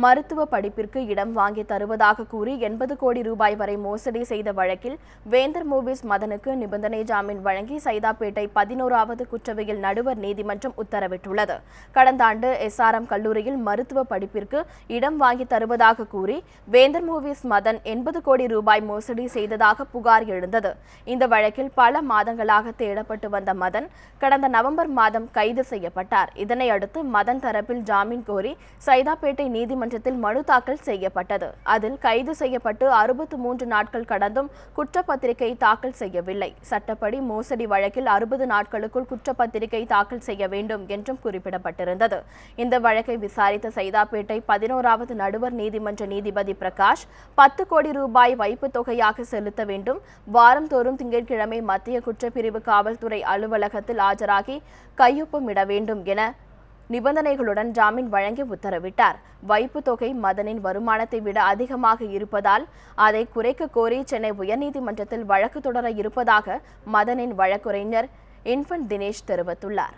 மருத்துவ படிப்பிற்கு இடம் வாங்கி தருவதாக கூறி 80 கோடி ரூபாய் வரை மோசடி செய்த வழக்கில் வேந்தர் மூவிஸ் மதனுக்கு நிபந்தனை ஜாமீன் வழங்கி சைதாப்பேட்டை 11வது குற்றவியல் நடுவர் நீதிமன்றம் உத்தரவிட்டுள்ளது. கடந்த ஆண்டு SRM கல்லூரியில் மருத்துவ படிப்பிற்கு இடம் வாங்கி தருவதாக கூறி வேந்தர் மூவிஸ் மதன் 80 கோடி ரூபாய் மோசடி செய்ததாக புகார் எழுந்தது. இந்த வழக்கில் பல மாதங்களாக தேடப்பட்டு வந்த மதன் கடந்த நவம்பர் மாதம் கைது செய்யப்பட்டார். இதனையடுத்து மதன் தரப்பில் ஜாமீன் கோரி சைதாப்பேட்டை நீதிமன்றத்தில் மனு தாக்கல் செய்யப்பட்டது. அதில் கைது செய்யப்பட்டு 63 நாட்கள் கடந்தும் குற்றப்பத்திரிகை தாக்கல் செய்யவில்லை. சட்டப்படி மோசடி வழக்கில் 60 நாட்களுக்குள் குற்றப்பத்திரிகை தாக்கல் செய்ய வேண்டும் என்றும் குறிப்பிடப்பட்டிருந்தது. இந்த வழக்கை விசாரித்த சைதாப்பேட்டை 11வது நடுவர் நீதிமன்ற நீதிபதி பிரகாஷ் 10 கோடி ரூபாய் வைப்பு தொகையாக செலுத்த வேண்டும், வாரந்தோறும் திங்கட்கிழமை மத்திய குற்றப்பிரிவு காவல்துறை அலுவலகத்தில் ஆஜராகி கையொப்பமிட வேண்டும் என நிபந்தனைகளுடன் ஜாமீன் வழங்கி உத்தரவிட்டார். வைப்பு தொகை மதனின் வருமானத்தை விட அதிகமாக இருப்பதால் அதை குறைக்க கோரி சென்னை உயர்நீதிமன்றத்தில் வழக்கு தொடர இருப்பதாக மதனின் வழக்குரைஞர் இன்ஃபன்ட் தினேஷ் தெரிவித்துள்ளார்.